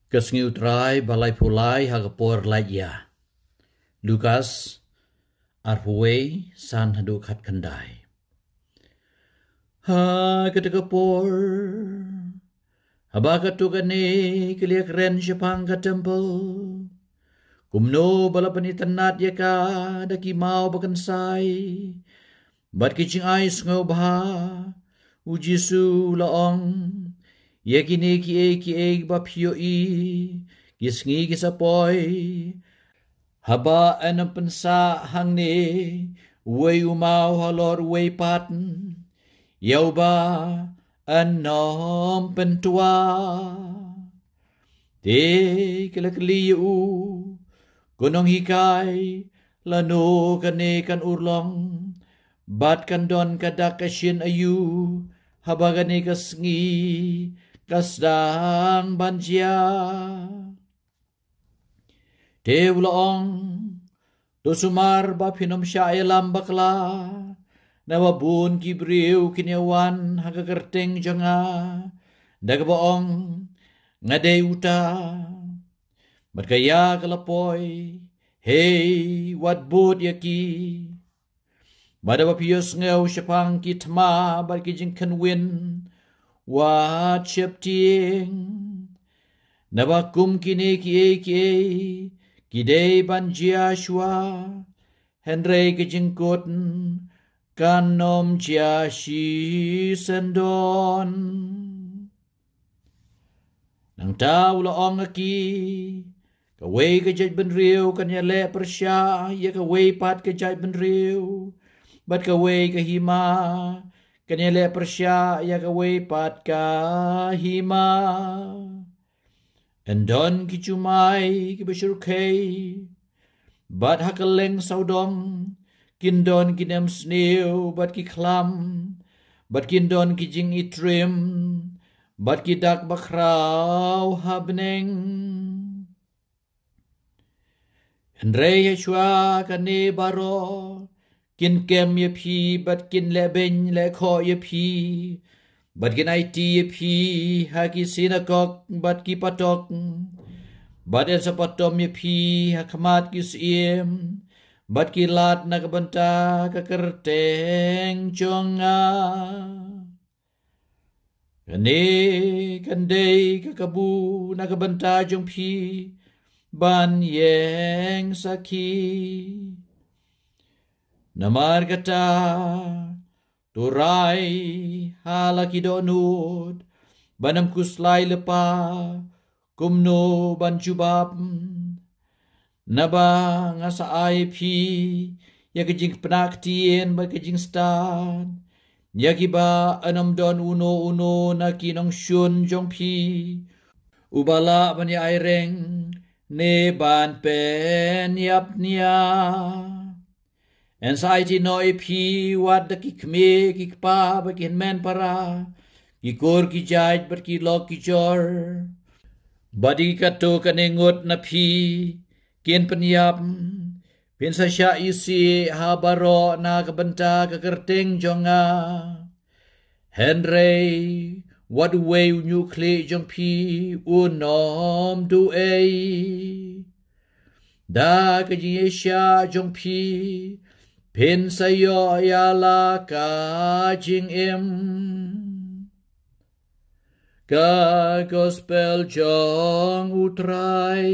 Kasngi utrai balai pulai hagapor laia. Lukas arhuwe san haduk hat kandai. Ha katakapor. Habaka tukane kiliak ren syapang ka temple. Kumno balapanitanat yaka daki mau bakansai. Bat kicing ais ngau baha. Ujisu laong. Yakini ki bapyo gisngi gisapoy haba anam pensa hangne way umau halor way paten yauba anom pentua te kelakliu gunong hikai lano kane kan urlong bat kan don kadak kasyin ayu haba gane kasngi kasdang banjia Tewlaong dosumar bapinom syailam bakla nawabun kibriu kinyawan hagagerteng janga dagabaong ngade uta berkaya kalapoy hey wadbud yaki badabapios ngau syapang kitma barkijing kenwin Wat syapting Nabakum kini kie Kidei banjia shua Henry kejengkut Kanom ciashi sendon Nang tau laong aki Kawai kejaj benriu Kanya le persya Ya kawai pat kejaj benriu Bat kawai kahima Kanya le persya ya kawai pat kahima. Endon kicumai kibasyurkay. Bat hakaleng saudong. Kindon kinem snew bat kiklam. Bat kindon kijing itrim. Bat kidak bakraw habneng. Andre yeshua kane baro. Kin kem ye pi, but kin le ben le ko ye pi, but kin IT ye pi, haki sinagog, but ki patok, but en sapatom ye pi, hakamat kis iem, but ki lat nakabanta kakerteng chonga. Kane kandei kakabu nakabanta jong pi, ban yeng saki. Namar kata turai halaki donut banam kuslai lepa kumno banjubab naba ngasa IP ya kejing penaktien ba kejing stan ya kiba anam don uno nakinong syun jong pi ubala ban ya aireng ne ban pen yap nia Anxiety no ipi wat da kikme kikpa bakin men para kikor ki jaj bat ki lok ki jor badi kato kanengot na pi kien penyap pinsa sya isi habaro na kabenta kakerteng jonga Henry what way nuclear jong pi unom du da kajing sya jong pi Pin sayo yala ka jing ka gospel jong utrai